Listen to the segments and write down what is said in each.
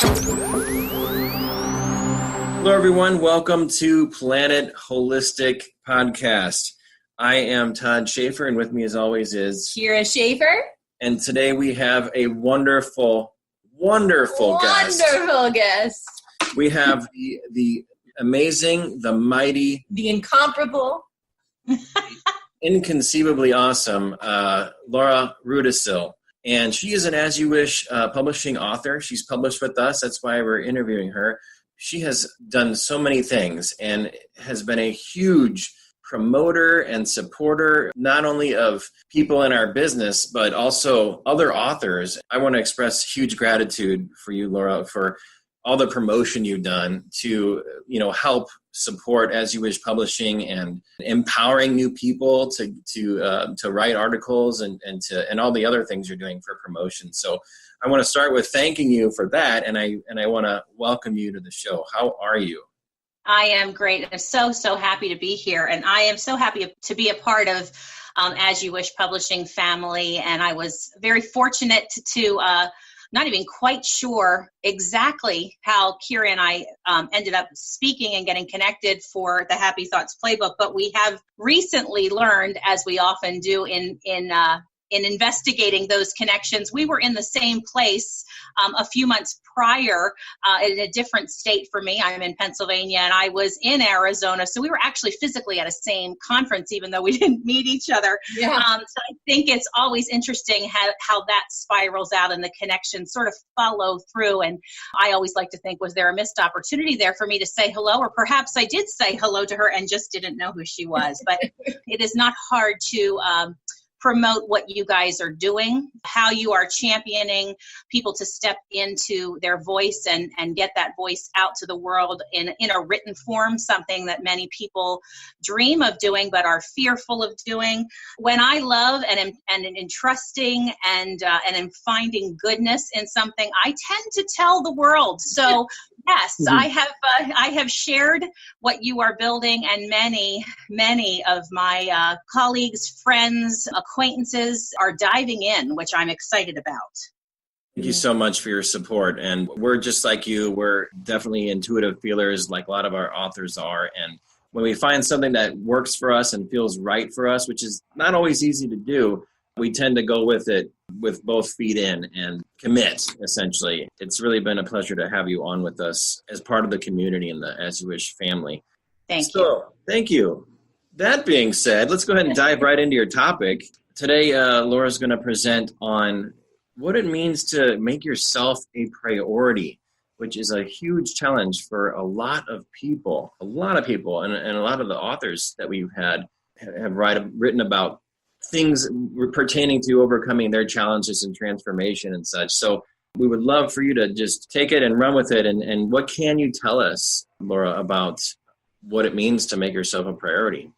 Hello, everyone. Welcome to Planet Holistic Podcast. I am Todd Schaefer, and with me, as always, is Kira Schaefer. And today we have a wonderful guest. Wonderful guest. We have the amazing, the mighty, the incomparable, inconceivably awesome Laura Rudacille. And she is an As You Wish publishing author. She's published with us. That's why we're interviewing her. She has done so many things and has been a huge promoter and supporter, not only of people in our business, but also other authors. I want to express huge gratitude for you, Laura, for all the promotion you've done to, help support As You Wish publishing and empowering new people to write articles and all the other things you're doing for promotion. So I want to start with thanking you for that, and I want to welcome you to the show. How are you? I am great. I'm so happy to be here, and I am so happy to be a part of As You Wish publishing family. And I was very fortunate to not even quite sure exactly how Kira and I ended up speaking and getting connected for the Happy Thoughts Playbook, but we have recently learned, as we often do in investigating those connections. We were in the same place a few months prior in a different state for me. I'm in Pennsylvania and I was in Arizona. So we were actually physically at a same conference, even though we didn't meet each other. Yeah. So I think it's always interesting how that spirals out and the connections sort of follow through. And I always like to think, was there a missed opportunity there for me to say hello? Or perhaps I did say hello to her and just didn't know who she was. But it is not hard to promote what you guys are doing, how you are championing people to step into their voice and get that voice out to the world in a written form, something that many people dream of doing but are fearful of doing. When I love and am trusting and am finding goodness in something, I tend to tell the world. So yes, mm-hmm. I have shared what you are building, and many of my colleagues, friends, acquaintances are diving in, which I'm excited about. Thank you so much for your support. And we're just like you. We're definitely intuitive feelers, like a lot of our authors are. And when we find something that works for us and feels right for us, which is not always easy to do, we tend to go with it with both feet in and commit, essentially. It's really been a pleasure to have you on with us as part of the community in the As You Wish family. Thank you. Thank you. That being said, let's go ahead and dive right into your topic. Today, Laura's going to present on what it means to make yourself a priority, which is a huge challenge for a lot of people, and a lot of the authors that we've had have written about things pertaining to overcoming their challenges and transformation and such. So we would love for you to just take it and run with it. And what can you tell us, Laura, about what it means to make yourself a priority?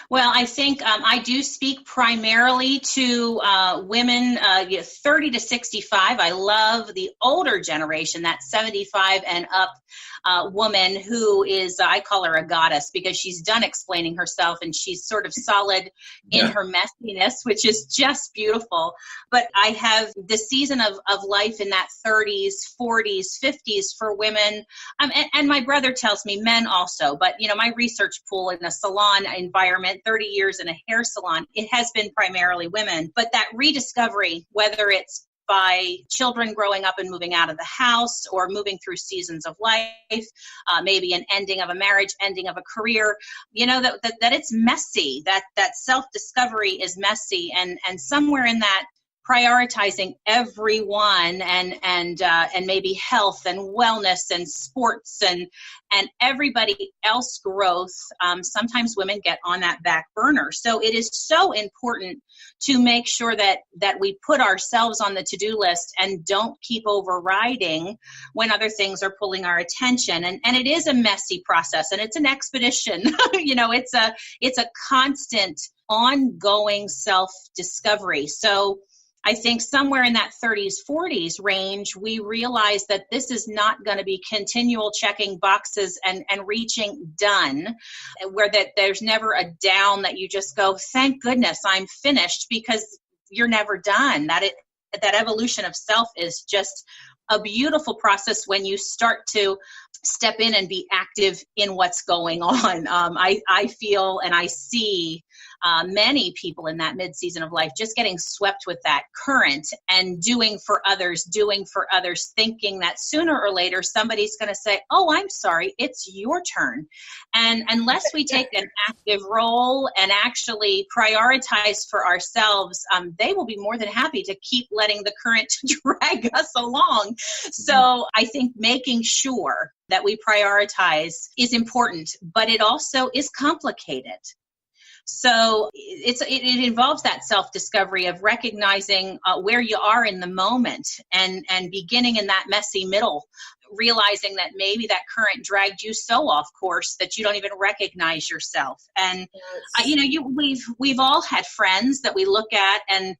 Well, I think I do speak primarily to women 30 to 65. I love the older generation, that 75 and up woman who is, I call her a goddess because she's done explaining herself and she's sort of solid in her messiness, which is just beautiful. But I have the season of life in that 30s, 40s, 50s for women. And my brother tells me men also, but my research pool in a salon environment, 30 years in a hair salon, it has been primarily women. But that rediscovery, whether it's by children growing up and moving out of the house or moving through seasons of life, maybe an ending of a marriage, ending of a career, that it's messy, that self-discovery is messy. And somewhere in that, prioritizing everyone and maybe health and wellness and sports and everybody else growth, sometimes women get on that back burner. So it is so important to make sure that we put ourselves on the to-do list and don't keep overriding when other things are pulling our attention. And it is a messy process and it's an expedition. It's a constant ongoing self-discovery. So I think somewhere in that 30s, 40s range, we realize that this is not going to be continual checking boxes and reaching done, where that there's never a down that you just go, thank goodness I'm finished, because you're never done. That evolution of self is just a beautiful process when you start to step in and be active in what's going on. I feel and I see many people in that mid-season of life just getting swept with that current and doing for others, thinking that sooner or later somebody's going to say, oh, I'm sorry, it's your turn. And unless we take an active role and actually prioritize for ourselves, they will be more than happy to keep letting the current drag us along. So I think making sure that we prioritize is important, but it also is complicated. So it involves that self-discovery of recognizing where you are in the moment and beginning in that messy middle, realizing that maybe that current dragged you so off course that you don't even recognize yourself. And we've all had friends that we look at and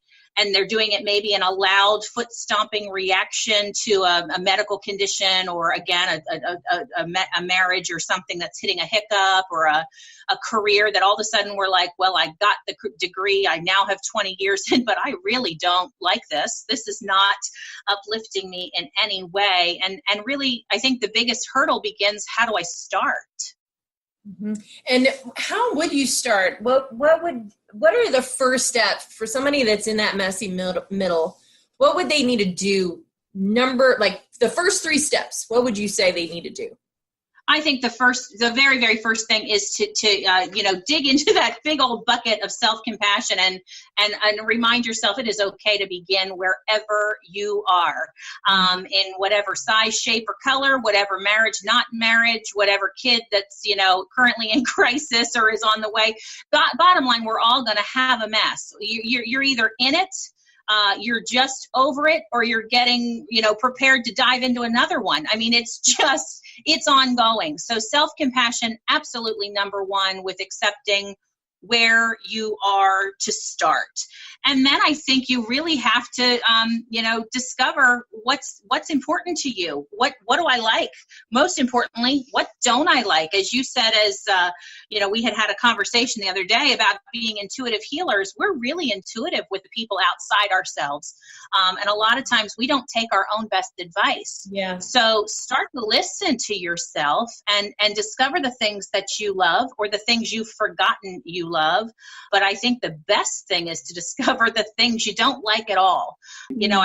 they're doing it maybe in a loud foot stomping reaction to a medical condition, or again, a marriage or something that's hitting a hiccup, or a career that all of a sudden we're like, well, I got the degree, I now have 20 years in, but I really don't like this. This is not uplifting me in any way. And really, I think the biggest hurdle begins, how do I start? Mm-hmm. And how would you start? What are the first steps for somebody that's in that messy middle? What would they need to do? The first 3 steps, what would you say they need to do? I think the very, very first thing is to dig into that big old bucket of self-compassion and remind yourself it is okay to begin wherever you are, in whatever size, shape, or color, whatever marriage, not marriage, whatever kid that's, currently in crisis or is on the way. Bottom line, we're all going to have a mess. You're either in it, you're just over it, or you're getting, prepared to dive into another one. I mean, it's ongoing. So self-compassion, absolutely number one, with accepting where you are to start. And then I think you really have to, discover what's important to you. What do I like? Most importantly, what don't I like? As you said, we had a conversation the other day about being intuitive healers. We're really intuitive with the people outside ourselves. And a lot of times we don't take our own best advice. Yeah. So start to listen to yourself and discover the things that you love or the things you've forgotten you love. But I think the best thing is to discover the things you don't like at all.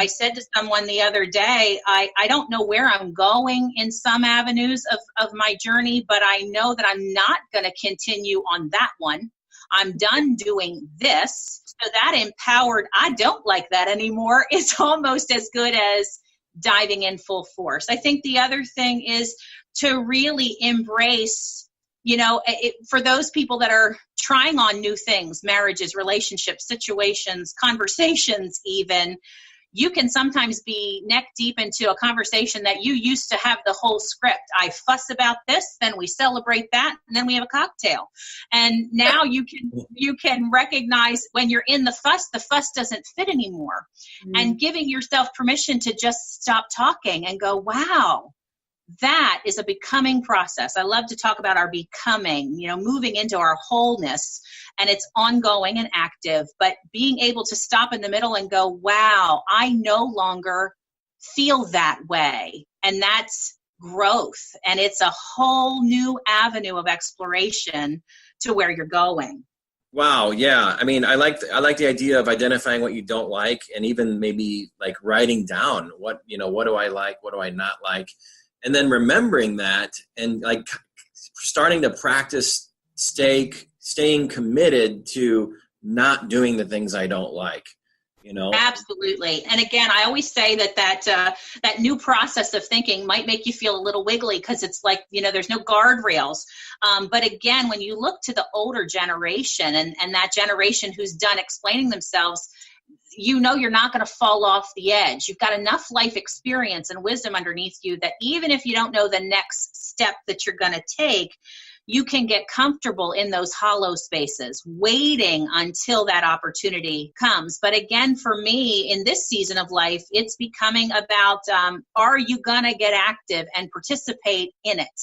I said to someone the other day, I don't know where I'm going in some avenues of my journey, but I know that I'm not going to continue on that one. I'm done doing this. So that empowered, I don't like that anymore, is almost as good as diving in full force. I think the other thing is to really embrace, for those people that are trying on new things, marriages, relationships, situations, conversations even, you can sometimes be neck deep into a conversation that you used to have the whole script. I fuss about this, then we celebrate that, and then we have a cocktail. And now you can recognize when you're in the fuss doesn't fit anymore. Mm. And giving yourself permission to just stop talking and go, wow, that is a becoming process. I love to talk about our becoming, moving into our wholeness, and it's ongoing and active, but being able to stop in the middle and go, wow, I no longer feel that way. And that's growth. And it's a whole new avenue of exploration to where you're going. Wow. Yeah. I mean, I like the idea of identifying what you don't like, and even maybe like writing down what do I like? What do I not like? And then remembering that and like starting to practice staying committed to not doing the things I don't like, Absolutely. And again, I always say that new process of thinking might make you feel a little wiggly because it's like, there's no guardrails. But again, when you look to the older generation and that generation who's done explaining themselves, you're not going to fall off the edge. You've got enough life experience and wisdom underneath you that even if you don't know the next step that you're going to take, you can get comfortable in those hollow spaces, waiting until that opportunity comes. But again, for me, in this season of life, it's becoming about, are you going to get active and participate in it?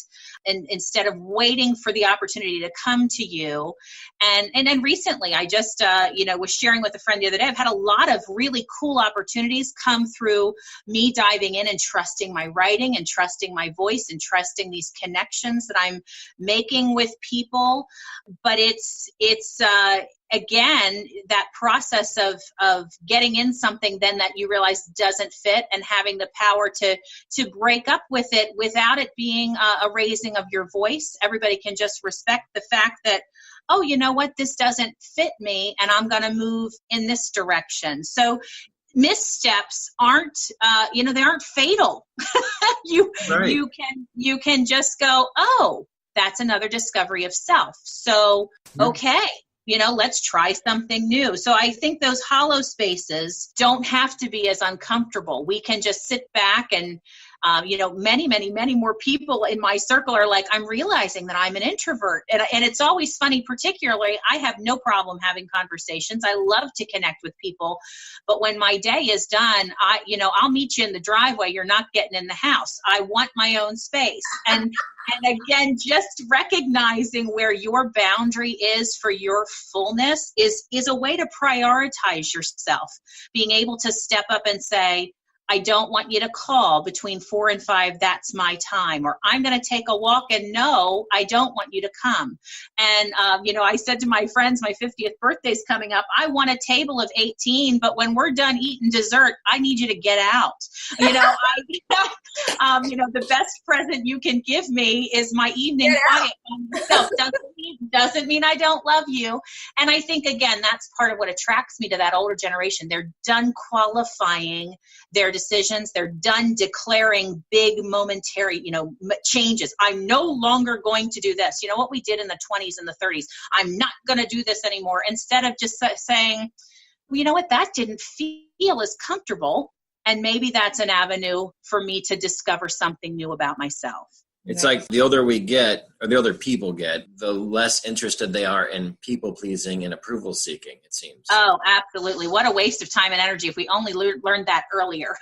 And instead of waiting for the opportunity to come to you. And then recently, I just, was sharing with a friend the other day, I've had a lot of really cool opportunities come through me diving in and trusting my writing and trusting my voice and trusting these connections that I'm making with people. But it's again, that process of getting in something then that you realize doesn't fit, and having the power to break up with it without it being a raising of your voice. Everybody can just respect the fact that, oh, you know what, this doesn't fit me, and I'm going to move in this direction. So missteps aren't, they aren't fatal. You can just go, oh, that's another discovery of self. So, okay. Let's try something new. So I think those hollow spaces don't have to be as uncomfortable. We can just sit back and, many, many, many more people in my circle are like, I'm realizing that I'm an introvert. And it's always funny, particularly, I have no problem having conversations. I love to connect with people. But when my day is done, I'll meet you in the driveway. You're not getting in the house. I want my own space. And again, just recognizing where your boundary is for your fullness is a way to prioritize yourself. Being able to step up and say, I don't want you to call between 4 and 5. That's my time. Or I'm going to take a walk, and no, I don't want you to come. And, I said to my friends, my 50th birthday's coming up. I want a table of 18, but when we're done eating dessert, I need you to get out. The best present you can give me is my evening quiet on yourself. Doesn't mean I don't love you. And I think, again, that's part of what attracts me to that older generation. They're done qualifying their decisions. They're done declaring big momentary, changes. I'm no longer going to do this. You know what we did in the 20s and the 30s? I'm not going to do this anymore. Instead of just saying, well, you know what? That didn't feel as comfortable. And maybe that's an avenue for me to discover something new about myself. It's like the older we get, or the older people get, the less interested they are in people pleasing and approval seeking, it seems. Oh, absolutely. What a waste of time and energy if we only learned that earlier.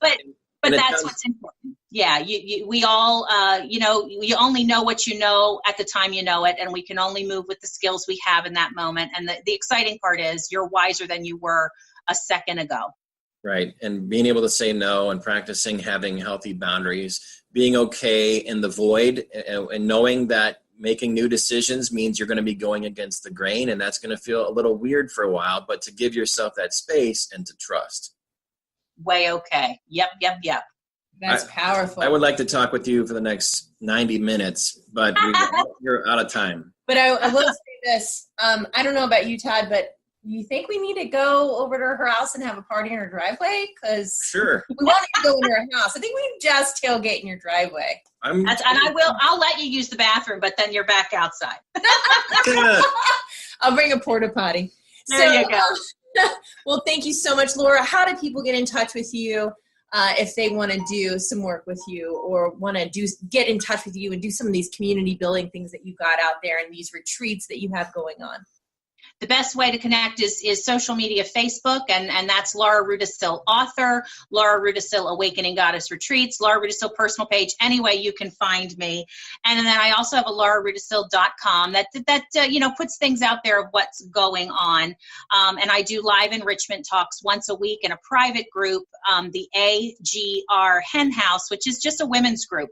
But that's what's important. Yeah, we all, you only know what you know at the time you know it, and we can only move with the skills we have in that moment. And the exciting part is you're wiser than you were a second ago. Right. And being able to say no and practicing having healthy boundaries, being okay in the void, and knowing that making new decisions means you're going to be going against the grain, and that's going to feel a little weird for a while, but to give yourself that space and to trust. Way okay. Yep. That's powerful. I would like to talk with you for the next 90 minutes, but you're out of time. But I will say this. I don't know about you, Todd, but you think we need to go over to her house and have a party in her driveway? Because sure, we want to go in her house. I think we can just tailgate in your driveway. I'll let you use the bathroom, but then you're back outside. I'll bring a porta potty. There you go. Well, thank you so much, Laura. How do people get in touch with you if they want to do some work with you, or want to get in touch with you and do some of these community building things that you got out there and these retreats that you have going on? The best way to connect is social media, Facebook, and that's Laura Rudacille author, Laura Rudacille Awakening Goddess Retreats, Laura Rudacille personal page. Anyway, you can find me. And then I also have a laurarudacille.com that puts things out there of what's going on. And I do live enrichment talks once a week in a private group, the AGR Hen House, which is just a women's group.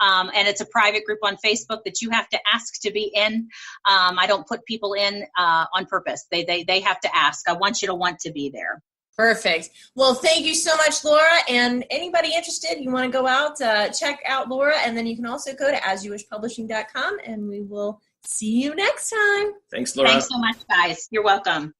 And it's a private group on Facebook that you have to ask to be in. I don't put people in on purpose. They have to ask. I want you to want to be there. Perfect. Well, thank you so much, Laura. And anybody interested, you want to go out, check out Laura. And then you can also go to asyouwishpublishing.com, and we will see you next time. Thanks, Laura. Thanks so much, guys. You're welcome.